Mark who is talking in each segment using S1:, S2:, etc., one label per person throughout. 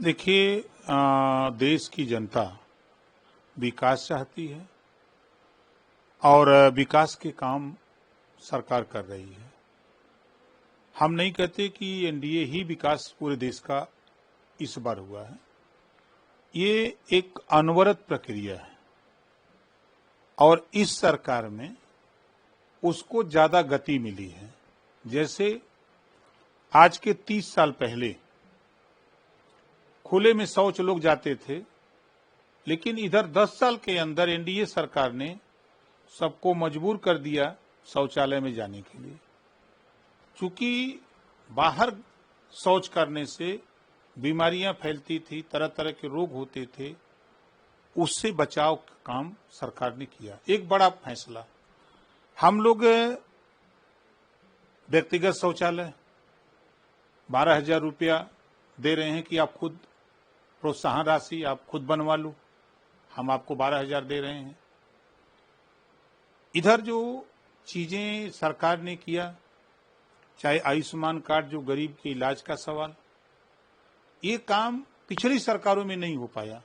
S1: देखिए, देश की जनता विकास चाहती है और विकास के काम सरकार कर रही है। हम नहीं कहते कि एनडीए ही विकास पूरे देश का इस बार हुआ है। ये एक अनवरत प्रक्रिया है और इस सरकार में उसको ज्यादा गति मिली है। जैसे आज के 30 साल पहले खुले में शौच लोग जाते थे, लेकिन इधर 10 साल के अंदर एनडीए सरकार ने सबको मजबूर कर दिया शौचालय में जाने के लिए। चूंकि बाहर शौच करने से बीमारियां फैलती थी, तरह तरह के रोग होते थे, उससे बचाव का काम सरकार ने किया। एक बड़ा फैसला, हम लोग व्यक्तिगत शौचालय 12,000 रुपया दे रहे हैं कि आप खुद प्रोत्साहन राशि आप खुद बनवा लो, हम आपको 12,000 दे रहे हैं। इधर जो चीजें सरकार ने किया, चाहे आयुष्मान कार्ड जो गरीब के इलाज का सवाल, ये काम पिछली सरकारों में नहीं हो पाया।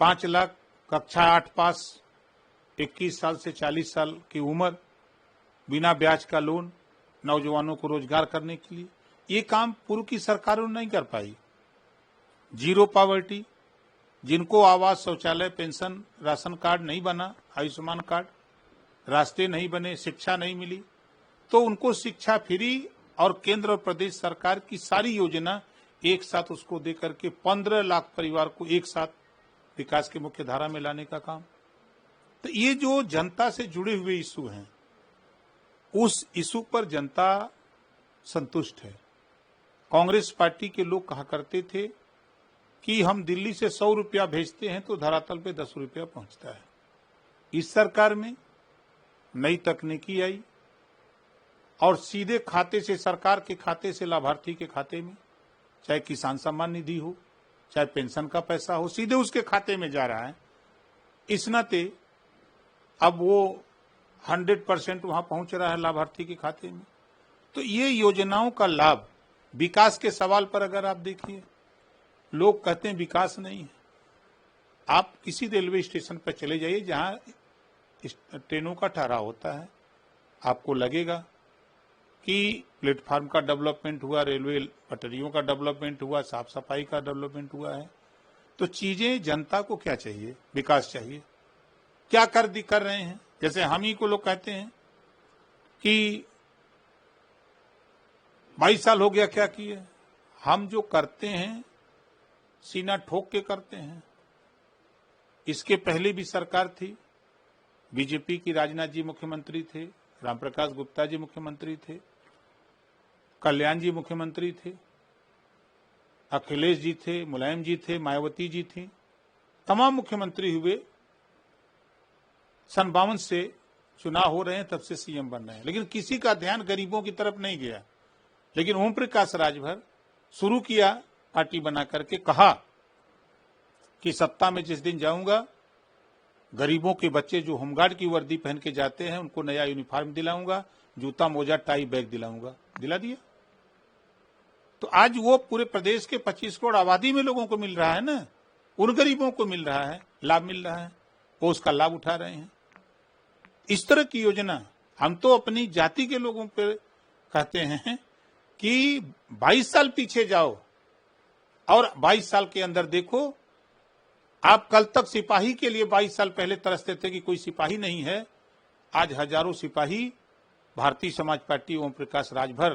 S1: 5 लाख कक्षा 8 पास, 21 साल से 40 साल की उम्र, बिना ब्याज का लोन, नौजवानों को रोजगार करने के लिए, ये काम पूर्व की सरकारों ने नहीं कर पाई। जीरो पॉवर्टी, जिनको आवास, शौचालय, पेंशन, राशन कार्ड नहीं बना, आयुष्मान कार्ड, रास्ते नहीं बने, शिक्षा नहीं मिली, तो उनको शिक्षा फ्री और केंद्र और प्रदेश सरकार की सारी योजना एक साथ उसको देकर के 15 लाख परिवार को एक साथ विकास की मुख्य धारा में लाने का काम। तो ये जो जनता से जुड़े हुए इशू हैं, उस इशू पर जनता संतुष्ट है। कांग्रेस पार्टी के लोग कहा करते थे कि हम दिल्ली से 100 रुपया भेजते हैं तो धरातल पे 10 रुपया पहुंचता है। इस सरकार में नई तकनीकी आई और सीधे खाते से, सरकार के खाते से लाभार्थी के खाते में, चाहे किसान सम्मान निधि हो, चाहे पेंशन का पैसा हो, सीधे उसके खाते में जा रहा है। इस नाते अब वो 100% वहां पहुंच रहा है लाभार्थी के खाते में। तो ये योजनाओं का लाभ, विकास के सवाल पर अगर आप देखिए, लोग कहते हैं विकास नहीं है। आप किसी रेलवे स्टेशन पर चले जाइए जहां ट्रेनों का ठहराव होता है, आपको लगेगा कि प्लेटफार्म का डेवलपमेंट हुआ, रेलवे पटरियों का डेवलपमेंट हुआ, साफ सफाई का डेवलपमेंट हुआ है। तो चीजें जनता को क्या चाहिए? विकास चाहिए। क्या कर रहे हैं? जैसे हम ही को लोग कहते हैं कि 22 साल हो गया, क्या किए? हम जो करते हैं सीना ठोक के करते हैं। इसके पहले भी सरकार थी, बीजेपी की, राजनाथ जी मुख्यमंत्री थे, रामप्रकाश गुप्ता जी मुख्यमंत्री थे, कल्याण जी मुख्यमंत्री थे, अखिलेश जी थे, मुलायम जी थे, मायावती जी थी, तमाम मुख्यमंत्री हुए। सन 52 से चुनाव हो रहे हैं, तब से सीएम बन रहे हैं, लेकिन किसी का ध्यान गरीबों की तरफ नहीं गया। लेकिन ओम प्रकाश राजभर शुरू किया, पार्टी बना करके कहा कि सत्ता में जिस दिन जाऊंगा, गरीबों के बच्चे जो होमगार्ड की वर्दी पहन के जाते हैं उनको नया यूनिफॉर्म दिलाऊंगा, जूता मोजा टाई बैग दिलाऊंगा। दिला दिया। तो आज वो पूरे प्रदेश के 25 करोड़ आबादी में लोगों को मिल रहा है ना, उन गरीबों को मिल रहा है, लाभ मिल रहा है, वो उसका लाभ उठा रहे हैं। इस तरह की योजना हम तो अपनी जाति के लोगों पर कहते हैं कि 22 साल पीछे जाओ और 22 साल के अंदर देखो। आप कल तक सिपाही के लिए 22 साल पहले तरसते थे कि कोई सिपाही नहीं है, आज हजारों सिपाही भारतीय समाज पार्टी ओम प्रकाश राजभर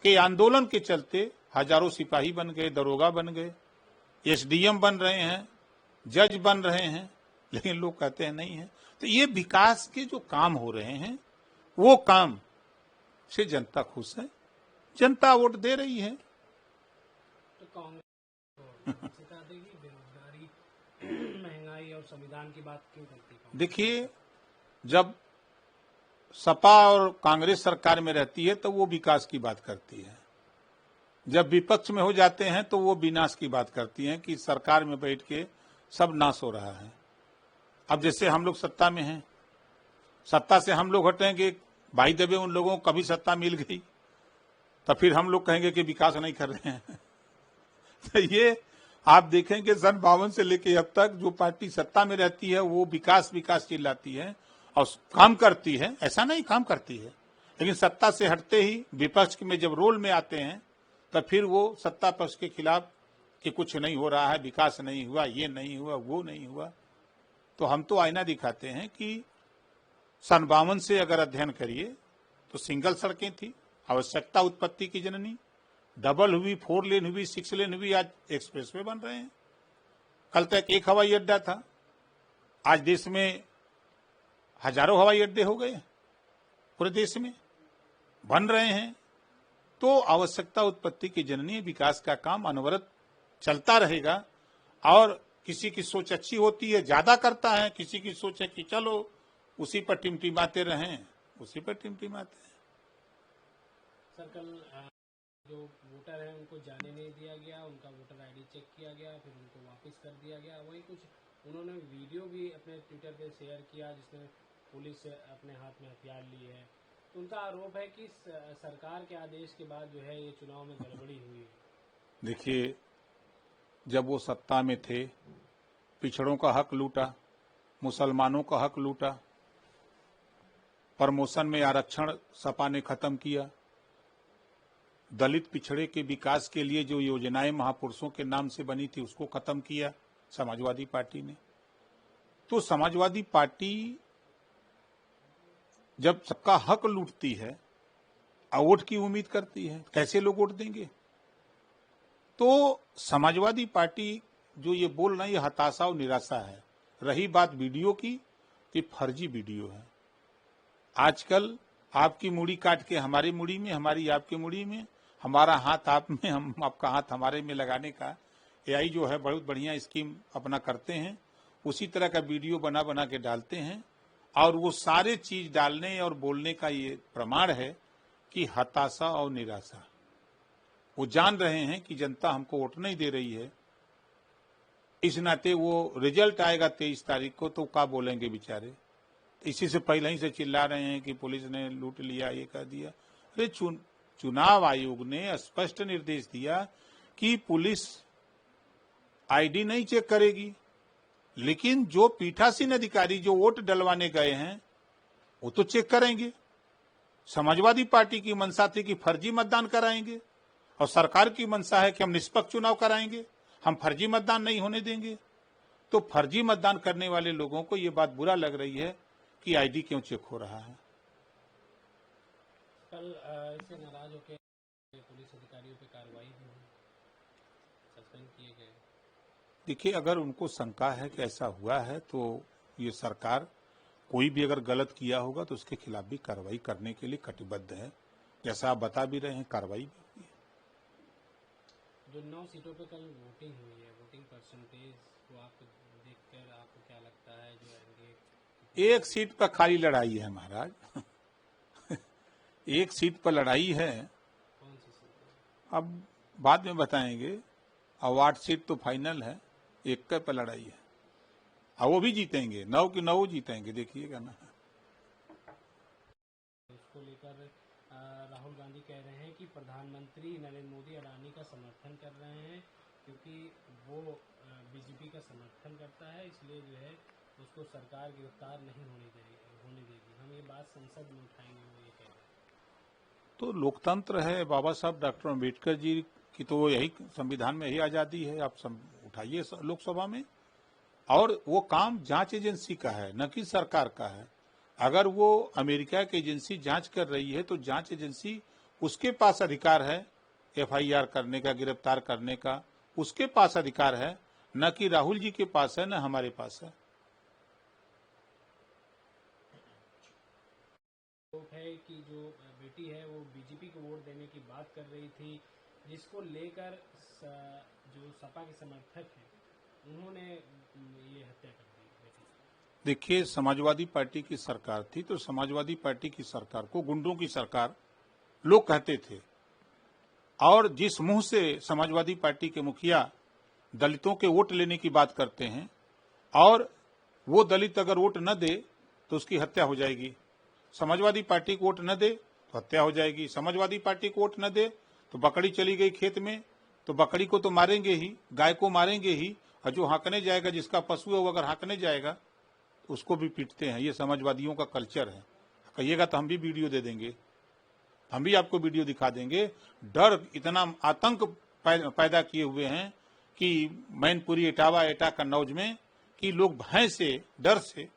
S1: के आंदोलन के चलते हजारों सिपाही बन गए, दरोगा बन गए, एसडीएम बन रहे हैं, जज बन रहे हैं, लेकिन लोग कहते हैं नहीं है। तो ये विकास के जो काम हो रहे हैं, वो काम से जनता खुश है, जनता वोट दे रही है।
S2: तो कांग्रेस सिता देगी, बेरोजगारी, महंगाई और संविधान की बात क्यों करती है?
S1: देखिए, जब सपा और कांग्रेस सरकार में रहती है तो वो विकास की बात करती है, जब विपक्ष में हो जाते हैं तो वो विनाश की बात करती हैं कि सरकार में बैठ के सब नाश हो रहा है। अब जैसे हम लोग सत्ता में हैं, सत्ता से हम लोग हटेंगे, भाई दबे उन लोगों को कभी सत्ता मिल गई तो फिर हम लोग कहेंगे कि विकास नहीं कर रहे हैं। तो ये आप देखेंगे सन 52 से लेके अब तक जो पार्टी सत्ता में रहती है वो विकास विकास चिल्लाती है और काम करती है, ऐसा नहीं काम करती है, लेकिन सत्ता से हटते ही विपक्ष में जब रोल में आते हैं तब फिर वो सत्ता पक्ष के खिलाफ कि कुछ नहीं हो रहा है, विकास नहीं हुआ, ये नहीं हुआ, वो नहीं हुआ। तो हम तो आईना दिखाते हैं कि सन 52 से अगर अध्ययन करिए तो सिंगल सड़कें थी, आवश्यकता उत्पत्ति की जननी, डबल हुई, 4 लेन हुई, 6 लेन हुई, आज एक्सप्रेसवे बन रहे हैं। कल तक एक हवाई अड्डा था, आज देश में हजारों हवाई अड्डे हो गए, पूरे देश में बन रहे हैं। तो आवश्यकता उत्पत्ति की जननी, विकास का काम अनवरत चलता रहेगा। और किसी की सोच अच्छी होती है, ज्यादा करता है, किसी की सोच है कि चलो उसी पर टिमटिमाते रहें, उसी पर टिमटिमाते हैं।
S2: सर कल जो वोटर है उनको जाने नहीं दिया गया, उनका वोटर आईडी चेक किया गया, फिर उनको वापस कर दिया गया। वही कुछ उन्होंने वीडियो भी अपने ट्विटर पे शेयर किया जिसमें पुलिस अपने हाथ में हथियार ली है। तो उनका आरोप है कि सरकार के आदेश के बाद जो है ये चुनाव में गड़बड़ी हुई है।
S1: देखिए, जब वो सत्ता में थे, पिछड़ों का हक लूटा, मुसलमानों का हक लूटा, प्रमोशन में आरक्षण सपा ने खत्म किया, दलित पिछड़े के विकास के लिए जो योजनाएं महापुरुषों के नाम से बनी थी उसको खत्म किया समाजवादी पार्टी ने। तो समाजवादी पार्टी जब सबका हक लूटती है और वोट की उम्मीद करती है, कैसे लोग वोट देंगे? तो समाजवादी पार्टी जो ये बोल रही है, ये हताशा और निराशा है। रही बात वीडियो की, तो फर्जी वीडियो है। आजकल आपकी मुड़ी काट के हमारी मुड़ी में, हमारी आपकी मुड़ी में, हमारा हाथ आप में, हम आपका हाथ हमारे में लगाने का एआई जो है बहुत बढ़िया स्कीम अपना करते हैं। उसी तरह का वीडियो बना बना के डालते हैं और वो सारे चीज डालने और बोलने का ये प्रमाण है कि हताशा और निराशा। वो जान रहे हैं कि जनता हमको वोट नहीं दे रही है, इस नाते वो रिजल्ट आएगा 23 तारीख को तो क्या बोलेंगे बेचारे। इसी से पहले ही से चिल्ला रहे हैं कि पुलिस ने लूट लिया, ये कर दिया। अरे चुनाव आयोग ने स्पष्ट निर्देश दिया कि पुलिस आईडी नहीं चेक करेगी, लेकिन जो पीठासीन अधिकारी जो वोट डलवाने गए हैं वो तो चेक करेंगे। समाजवादी पार्टी की मंशा थी कि फर्जी मतदान कराएंगे और सरकार की मंशा है कि हम निष्पक्ष चुनाव कराएंगे, हम फर्जी मतदान नहीं होने देंगे। तो फर्जी मतदान करने वाले लोगों को ये बात बुरा लग रही है कि आईडी क्यों चेक हो रहा है।
S2: कल इससे नाराज होकर पुलिस अधिकारियों पे कार्रवाई भी हुई, सस्पेंड किए गए।
S1: देखिए, अगर उनको शंका है कि ऐसा हुआ है तो ये सरकार कोई भी अगर गलत किया होगा तो उसके खिलाफ भी कार्रवाई करने के लिए कटिबद्ध है। जैसा आप बता भी रहे हैं, कार्रवाई भी हुई है।
S2: जो 9 सीटों पे कल वोटिंग हुई है, वोटिंग परसेंटेज को आप देखकर आपको क्या लगता है? जो एनडीए
S1: एक सीट पर खाली लड़ाई है महाराज एक सीट पर लड़ाई है,
S2: कौन सी सीट?
S1: अब बाद में बताएंगे। और 8 सीट तो फाइनल है, एक के पर लड़ाई है और वो भी जीतेंगे, 9 की 9 जीतेंगे, देखिएगा ना।
S2: इसको लेकर राहुल गांधी कह रहे हैं कि प्रधानमंत्री नरेंद्र मोदी अडानी का समर्थन कर रहे हैं क्योंकि वो बीजेपी का समर्थन करता है, इसलिए जो है उसको सरकार गिरफ्तार नहीं होने देगी। हम ये बात संसद में उठाएंगे, वो ये कह रहे हैं।
S1: तो लोकतंत्र है, बाबा साहब डॉक्टर अम्बेडकर जी की तो यही संविधान में यही आजादी है, आप उठाइए लोकसभा में। और वो काम जांच एजेंसी का है, न कि सरकार का है। अगर वो अमेरिका की एजेंसी जांच कर रही है तो जांच एजेंसी उसके पास अधिकार है एफआईआर करने का, गिरफ्तार करने का, उसके पास अधिकार है, न कि राहुल जी के पास है, न हमारे पास है।
S2: है कि जो बेटी है वो बीजेपी को वोट देने की बात कर रही थी, जिसको लेकर जो सपा के समर्थक हैं उन्होंने ये हत्या कर दी।
S1: देखिए, समाजवादी पार्टी की सरकार थी तो समाजवादी पार्टी की सरकार को गुंडों की सरकार लोग कहते थे। और जिस मुंह से समाजवादी पार्टी के मुखिया दलितों के वोट लेने की बात करते हैं और वो दलित अगर वोट न दे तो उसकी हत्या हो जाएगी, समाजवादी पार्टी को वोट न दे तो हत्या हो जाएगी, समाजवादी पार्टी को वोट न दे तो बकरी चली गई खेत में तो बकरी को तो मारेंगे ही, गाय को मारेंगे ही, और जो हाँकने जाएगा, जिसका पशु है वो अगर हाँकने जाएगा उसको भी पीटते हैं। ये समाजवादियों का कल्चर है। कहिएगा तो हम भी वीडियो दे देंगे, हम भी आपको वीडियो दिखा देंगे। डर, इतना आतंक पैदा किए हुए हैं कि मैनपुरी, इटावा, एटा, कन्नौज में, कि लोग भय से, डर से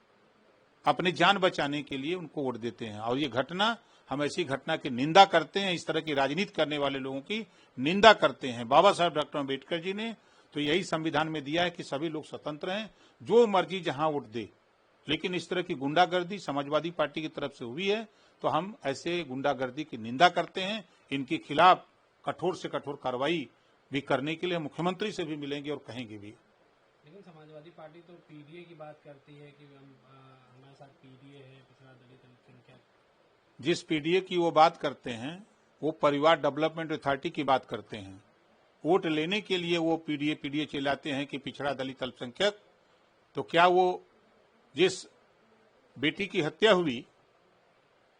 S1: अपनी जान बचाने के लिए उनको वोट देते हैं। और ये घटना, हम ऐसी घटना की निंदा करते हैं, इस तरह की राजनीति करने वाले लोगों की निंदा करते हैं। बाबा साहब डॉक्टर अम्बेडकर जी ने तो यही संविधान में दिया है कि सभी लोग स्वतंत्र हैं, जो मर्जी जहां वोट दे। लेकिन इस तरह की गुंडागर्दी समाजवादी पार्टी की तरफ से हुई है, तो हम ऐसे गुंडागर्दी की निंदा करते हैं। इनके खिलाफ कठोर से कठोर कार्रवाई भी करने के लिए मुख्यमंत्री से भी मिलेंगे और कहेंगे भी।
S2: लेकिन समाजवादी पार्टी तो पीडीए की बात करती है कि हमारे साथ पीडीए है, पिछड़ा दलित अल्पसंख्यक।
S1: जिस पीडीए की वो बात करते हैं वो परिवार डेवलपमेंट अथॉरिटी की बात करते हैं। वोट लेने के लिए वो पीडीए चिल्लाते हैं कि पिछड़ा दलित अल्पसंख्यक। तो क्या वो जिस बेटी की हत्या हुई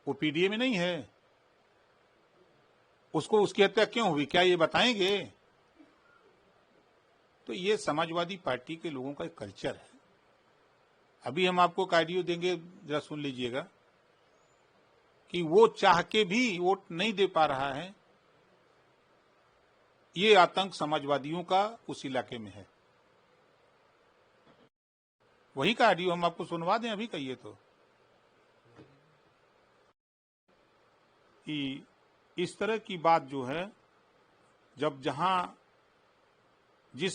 S1: वो पीडीए में नहीं है? उसको, उसकी हत्या क्यों हुई, क्या ये बताएंगे? तो ये समाजवादी पार्टी के लोगों का एक कल्चर है। अभी हम आपको एक ऑडियो देंगे, जरा सुन लीजिएगा कि वो चाह के भी वोट नहीं दे पा रहा है। ये आतंक समाजवादियों का उस इलाके में है। वही का ऑडियो हम आपको सुनवा दें, अभी कहिए तो, कि इस तरह की बात जो है, जब जहां जिस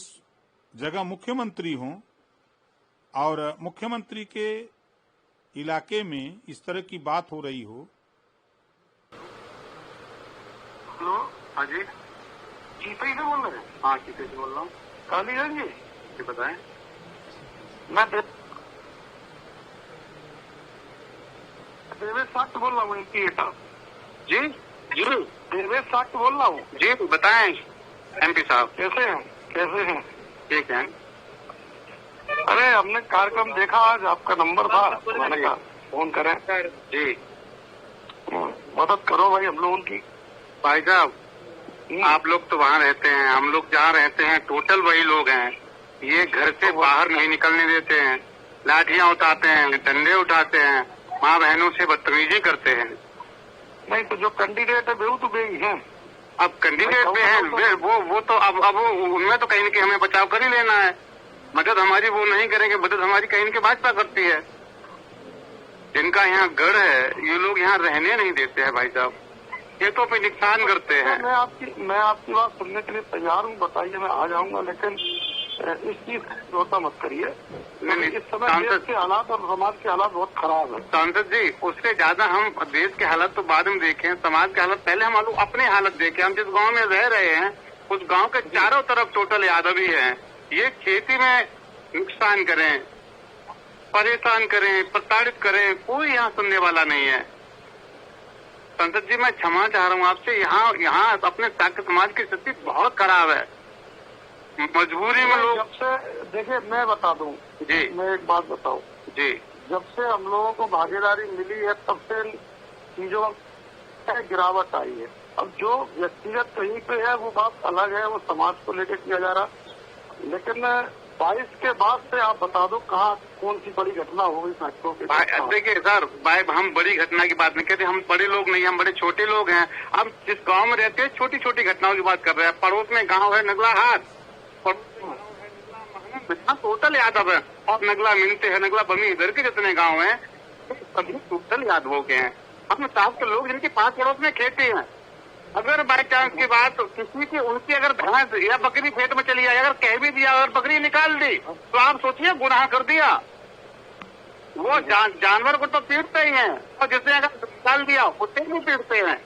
S1: जगह मुख्यमंत्री हों और मुख्यमंत्री के इलाके में इस तरह की बात हो रही हो।
S3: हेलो, हाँ जी, चीपई से बोल रहे हैं? हाँ, चीपई से बोल रहा हूँ। कालीगंज जी, जी बताएं। मैं देवेश साक्ष बोल रहा हूँ, इनकी बेटा। जी जी, देवेश साक्ष बोल रहा हूँ। जी बताएं एमपी साहब। कैसे हैं? कैसे हैं? ठीक है। अरे हमने कार्यक्रम देखा, आज आपका नंबर था, मैंने कहा फोन करें। जी, मदद करो भाई हम लोगों की। भाई साहब, आप लोग तो वहाँ रहते हैं, हम लोग जहाँ रहते हैं टोटल वही लोग हैं। ये घर से बाहर नहीं निकलने देते हैं, लाठियाँ उठाते हैं, डंडे उठाते हैं, माँ बहनों से बदतमीजी करते हैं। नहीं तो जो कैंडिडेट है वो तो वे ही हैं। अब कैंडिडेट पे है वो तो अब उनमें तो कहीं न कहीं हमें बचाव कर ही लेना है। मदद हमारी वो नहीं करेंगे, मदद हमारी कहीं न कहीं भाजपा करती है। जिनका यहाँ गढ़ है, ये लोग यहाँ रहने नहीं देते हैं भाई साहब, खेतों पे नुकसान करते हैं। मैं आपकी बात सुनने के लिए तैयार हूँ, बताइए, मैं आ जाऊंगा, लेकिन इस चीज रोता मत करिए। इस समय देश के हालात और समाज के हालात बहुत खराब है। सांसद जी, उससे ज्यादा हम देश के हालात तो बाद में देखें, समाज के हालात पहले हम लोग अपने हालत देखें। हम जिस गांव में रह रहे हैं उस गांव के चारों तरफ टोटल यादव ही है। ये खेती में नुकसान करें, परेशान करें, प्रताड़ित करें, कोई यहाँ सुनने वाला नहीं है। संसद जी, मैं क्षमा चाह रहा हूँ आपसे, यहाँ अपने समाज की स्थिति बहुत खराब है। मजबूरी में लोग, जब से देखिए मैं बता दूं जी, मैं एक बात बताऊं जी, जब से हम लोगों को भागीदारी मिली है तब से चीजों में गिरावट आई है। अब जो व्यक्तिगत कहीं पे है वो बात अलग है, वो समाज को लेकर किया जा रहा, लेकिन 22 के बाद से आप बता दो कहाँ कौन सी बड़ी घटना हो गई फैक्टरों के। देखिए सर, भाई हम बड़ी घटना की बात नहीं कहते, हम बड़े लोग नहीं, हम बड़े छोटे लोग हैं। हम जिस गांव में रहते हैं छोटी छोटी घटनाओं की बात कर रहे हैं। पड़ोस में गांव है नगला हाट, टोटल यादव है, और नगला मिलते हैं, नगला बमी, इधर के जितने गांव हैं सभी टोटल यादवों के हैं। अपने साथ के लोग जिनके 5 पड़ोस में खेती हैं, अगर बाई चांस की बात किसी की, उनकी अगर भैंस या बकरी खेत में चली आई, अगर कह भी दिया, अगर बकरी निकाल दी, तो आप सोचिए गुनाह कर दिया। वो जानवर को तो पीटते ही हैं, और जिसने अगर निकाल दिया उसे भी पीटते हैं।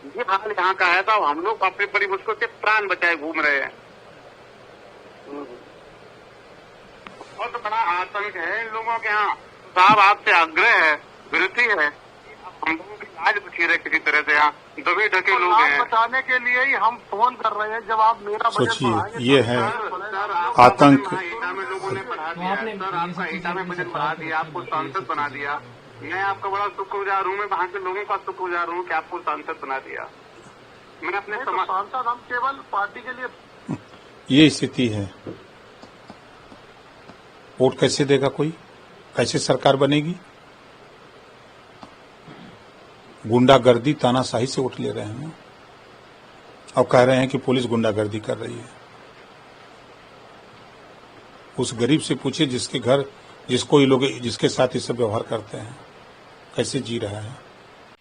S3: ये हाल यहाँ का है, तो हम लोग अपनी बड़ी मुश्किल से प्राण बचाए घूम रहे हैं। बहुत बड़ा आतंक है इन लोगों के यहाँ। साहब, आपसे आग्रह है, विनती है, हम लोगों की लाज बची रहे किसी तरह से। यहाँ दबे ढके लोग हैं, बचाने के लिए ही हम फोन कर रहे हैं। जब आप मेरा
S1: सोचिए, ये है आतंक।
S3: ईटा में लोगों ने बढ़ा दिया सर, आपका ईटा में बजट बढ़ा दिया, आपको सांसद बना दिया। मैं आपका बड़ा शुक्रगुजार हूँ, मैं वहाँ के लोगों का शुक्रगुजार हूँ कि आपको सांसद बना दिया। मैंने अपने सांसद, हम केवल पार्टी के लिए
S1: ये स्थिति है, वोट कैसे देगा कोई? कैसे सरकार बनेगी? गुंडागर्दी तानाशाही से वोट ले रहे हैं और कह रहे हैं कि पुलिस गुंडागर्दी कर रही है। उस गरीब से पूछिए जिसके घर, जिसको ये लोग, जिसके साथ ये सब व्यवहार करते हैं, कैसे जी रहा है।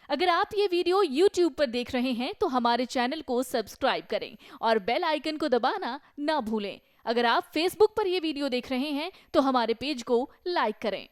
S4: अगर आप ये वीडियो YouTube पर देख रहे हैं तो हमारे चैनल को सब्सक्राइब करें और बेल आइकन को दबाना ना भूलें। अगर आप Facebook पर ये वीडियो देख रहे हैं तो हमारे पेज को लाइक करें।